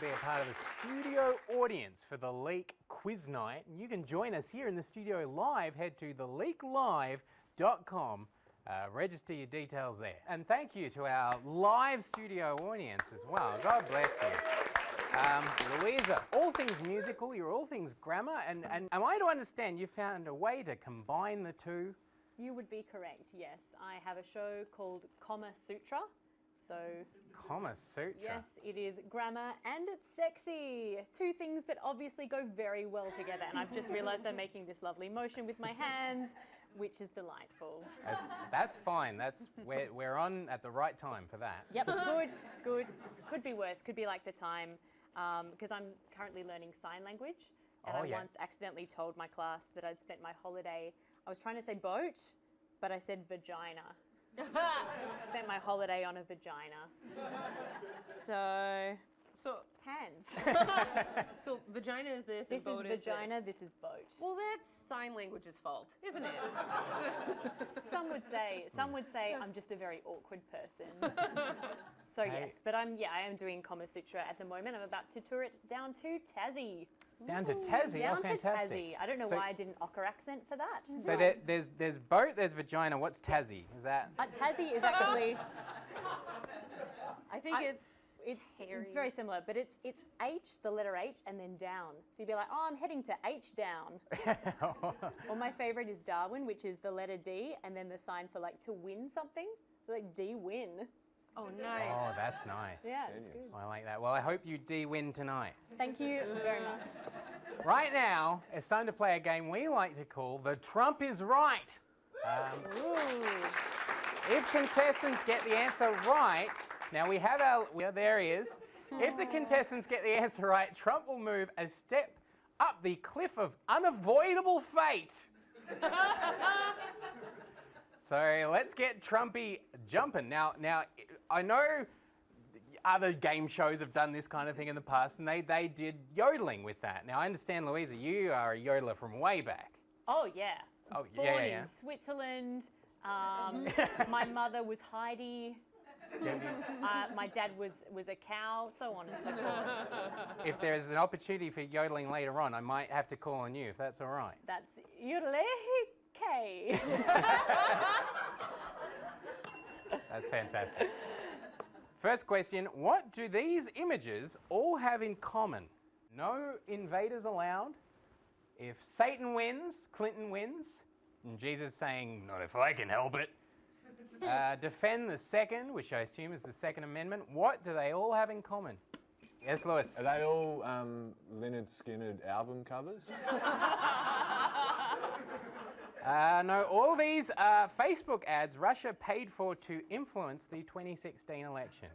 be a part of the studio audience for the Leak Quiz Night. And you can join us here in the studio live. Head to theleaklive.com. Register your details there. And thank you to our live studio audience as well. God bless you. Louisa, all things musical, you're all things grammar, and am I to understand you found a way to combine the two? You would be correct, yes. I have a show called Comma Sutra. So, Comma Sutra? yes, it is grammar and it's sexy. Two things that obviously go very well together. And I've just realised I'm making this lovely motion with my hands, which is delightful. That's fine. We're on at the right time for that. Yep, good. Could be worse. Could be like the time, because I'm currently learning sign language. And I once accidentally told my class that I'd spent my holiday, I was trying to say boat, but I said vagina. Spent my holiday on a vagina. So hands. So vagina is this, and This boat is vagina, this. this is boat. Well, that's sign language's fault, isn't it? Some would say I'm just a very awkward person. So Hey. yes, but I am doing Comma Sutra at the moment. I'm about to tour it down to Tassie. Down to Tassie? Down Oh, fantastic. to Tassie. I don't know So- why I did an ochre accent for that. So there's boat, there's vagina. What's Tassie? Is that? Tassie is actually I think it's it's very similar, but it's H, the letter H, and then down. So you'd be like, oh, I'm heading to H down. Or my favorite is Darwin, which is the letter D, and then the sign for like to win something, like D win. Oh, nice. Oh, that's nice. Yeah, it's good. I like that. Well, I hope you D-win tonight. Thank you very much. Right now, it's time to play a game we like to call The Trump is Right. If contestants get the answer right, now we have there he is. If the contestants get the answer right, Trump will move a step up the cliff of unavoidable fate. So let's get Trumpy jumping. Now I know other game shows have done this kind of thing in the past, and they did yodeling with that. Now I understand, Louisa, you are a yodeler from way back. Oh yeah. Oh, Born yeah. in Switzerland. My mother was Heidi. My dad was a cow, so on and so forth. If there's an opportunity for yodeling later on, I might have to call on you, if that's all right. That's Yodeleke. That's fantastic. First question, what do these images all have in common? No invaders allowed. If Satan wins, Clinton wins. And Jesus saying, not if I can help it. Defend the second, which I assume is the Second Amendment. What do they all have in common? Yes, Lewis? Are they all Lynyrd Skynyrd album covers? No, all these are Facebook ads Russia paid for to influence the 2016 election.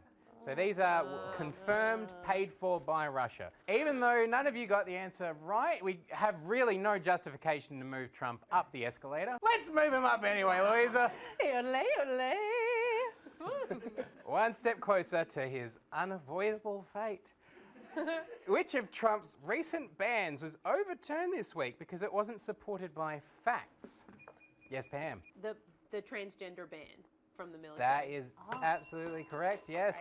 So these are confirmed, paid for by Russia. Even though none of you got the answer right, we have really no justification to move Trump up the escalator. Let's move him up anyway, Louisa. Yodelay, yodelay. One step closer to his unavoidable fate. Which of Trump's recent bans was overturned this week because it wasn't supported by facts? Yes, Pam. The transgender ban from the military. That is absolutely correct, yes.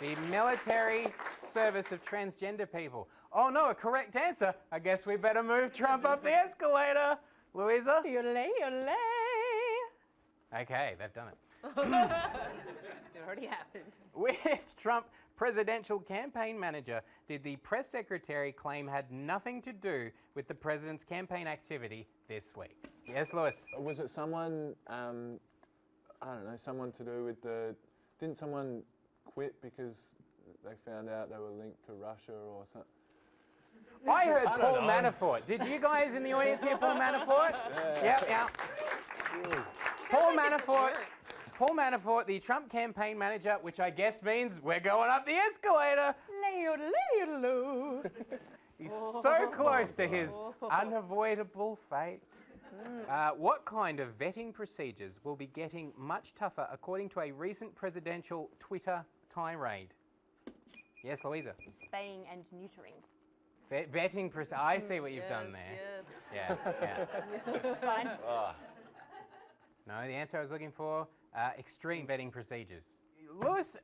The military service of transgender people. Oh no, a correct answer. I guess we better move Trump up the escalator. Louisa? Yodelay, yodelay. Okay, they've done it. It already happened. Which Trump presidential campaign manager did the press secretary claim had nothing to do with the president's campaign activity this week? Yes, Lewis? Was it someone, I don't know, someone to do with didn't someone quit because they found out they were linked to Russia or something? I heard I Paul don't know. Manafort. Did you guys in the audience hear Paul Manafort? Yeah. Paul Manafort, the Trump campaign manager, which I guess means we're going up the escalator. He's so close to his unavoidable fate. What kind of vetting procedures will be getting much tougher according to a recent presidential Twitter tirade? Yes, Louisa? Spaying and neutering. Vetting procedures. I see what you've done there. Yes. Yeah. It's fine. No, the answer I was looking for, extreme vetting procedures. Lewis,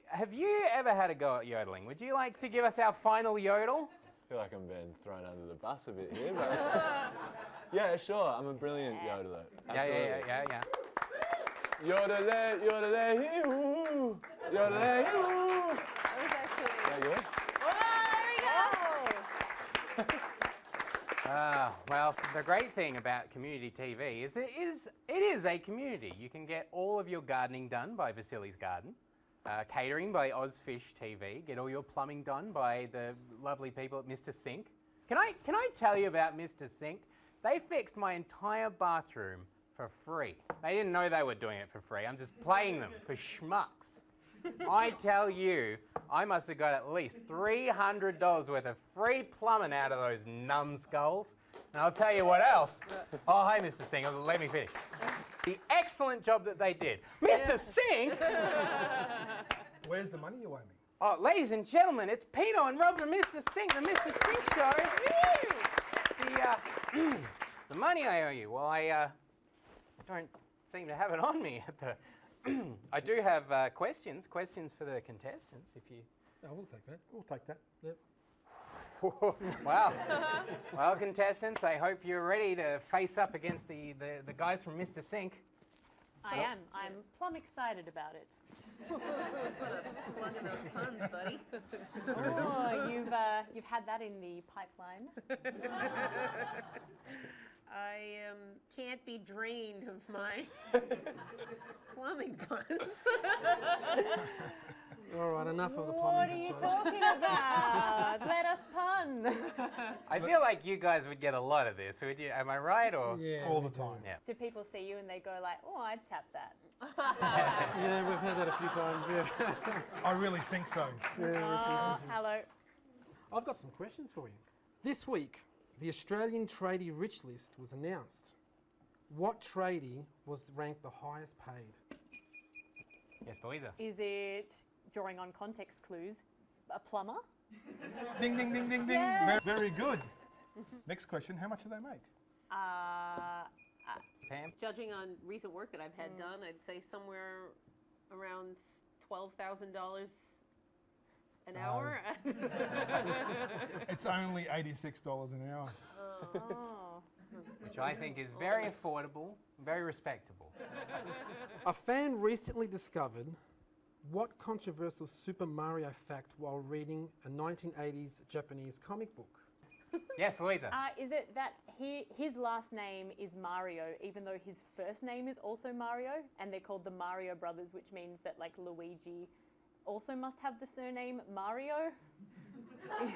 have you ever had a go at yodeling? Would you like to give us our final yodel? I feel like I'm being thrown under the bus a bit here, but yeah, sure. I'm a brilliant yodeler. Absolutely. Yeah. Yodelay, yodelay, hee-hoo. Yodelay, hee-hoo. That was actually. Is that good? Well, the great thing about community TV is it is a community. You can get all of your gardening done by Vasily's Garden, catering by Ozfish TV, get all your plumbing done by the lovely people at Mr. Sink. Can I tell you about Mr. Sink? They fixed my entire bathroom for free. They didn't know they were doing it for free. I'm just playing them for schmucks. I tell you, I must have got at least $300 worth of free plumbing out of those numbskulls. And I'll tell you what else. Oh, hi, Mr. Sink. Let me finish. The excellent job that they did. Mr. Sink! Where's the money you owe me? Oh, ladies and gentlemen, it's Pino and Rob from Mr. Sink, the Mr. Sink Show. The money I owe you, well, I don't seem to have it on me at the... I do have questions for the contestants, if you... Oh, we'll take that. We'll take that. Yep. Wow. Well, contestants, I hope you're ready to face up against the guys from Mr. Sink. I am. I'm plumb excited about it. Put a plug in those puns, buddy. Oh, you've had that in the pipeline. I can't be drained of my plumbing puns. All right, enough of the plumbing. What are you talking about? Let us pun. I feel like you guys would get a lot of this, would you? Am I right? Or Yeah, all the time. Yeah. Do people see you and they go like, oh, I'd tap that? Yeah, we've had that a few times. Yeah. I really think so. Oh, hello. I've got some questions for you. This week, the Australian Tradie Rich List was announced. What tradie was ranked the highest paid? Yes, Louisa. Is it, drawing on context clues, a plumber? Ding, ding, ding, ding, ding. Yeah. Very good. Next question, how much do they make? Pam? Judging on recent work that I've had done, I'd say somewhere around $12,000 an hour. It's only $86 an hour. Oh. Which I think is very affordable, very respectable. A fan recently discovered what controversial Super Mario fact while reading a 1980s Japanese comic book? Yes, Louisa. Is it that his last name is Mario, even though his first name is also Mario, and they're called the Mario Brothers, which means that like Luigi also must have the surname Mario? So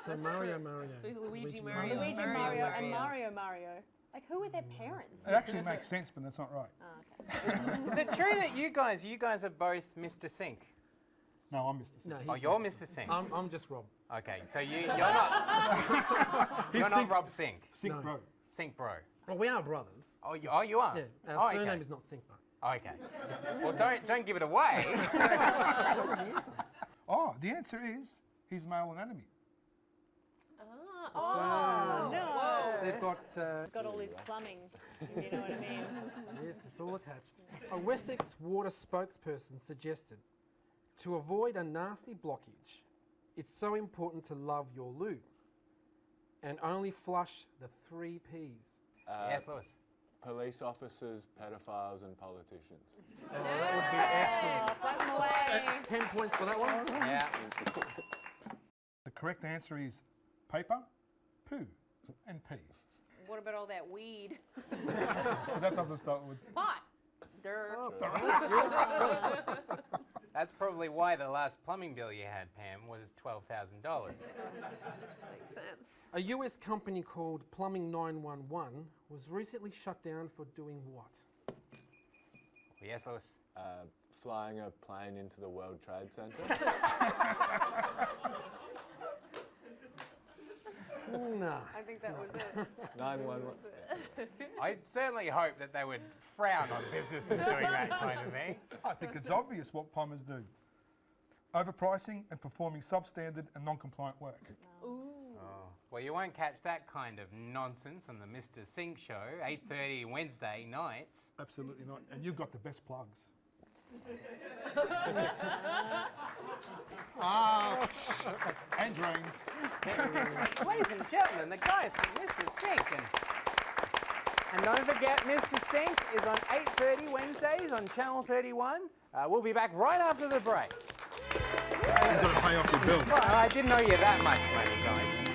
That's Mario, true. Mario. So he's Luigi Mario. Luigi Mario Mario and Mario. Mario Mario. Like, who are their parents? It actually makes sense, but that's not right. Oh, okay. Is it true that you guys are both Mr. Sink? No, I'm Mr. No, Sink. Oh, he's you're Mr. Sink. I'm just Rob. Okay, so you're not He's you're not Sink- Rob Sink. Sink No. bro. Sink bro. Well, we are brothers. Oh, you are. Yeah, Oh, our okay. surname is not Sinkbo. Oh, okay. Well, don't give it away. What was the answer? Oh, the answer is his male anatomy. Oh, no. Whoa. They've got. He's got all his plumbing, if you know what I mean. Yes, it's all attached. A Wessex water spokesperson suggested to avoid a nasty blockage, it's so important to love your loo and only flush the 3 Ps. Yes, Lewis. Police officers, pedophiles, and politicians. Oh, that would be excellent. Flash 'em away. 10 points for that one. Yeah. The correct answer is paper, poo, and pee. What about all that weed? But that doesn't start with. Pot. Dirt. That's probably why the last plumbing bill you had, Pam, was $12,000. Makes sense. A US company called Plumbing 911 was recently shut down for doing what? Yes, Lewis. Flying a plane into the World Trade Center. No. I think that was it. 911. I certainly hope that they would frown on businesses doing that kind of thing. I think it's obvious what plumbers do. Overpricing and performing substandard and non-compliant work. Ooh. Oh. Well, you won't catch that kind of nonsense on the Mr. Sink Show, 8:30 Wednesday nights. Absolutely not. And you've got the best plugs. And drains. Ladies and gentlemen, the guys from Mr. Sink. And don't forget, Mr. Sink is on 8:30 Wednesdays on Channel 31. We'll be back right after the break. You've got to pay off your bill. Well, I didn't know you that much money, guys.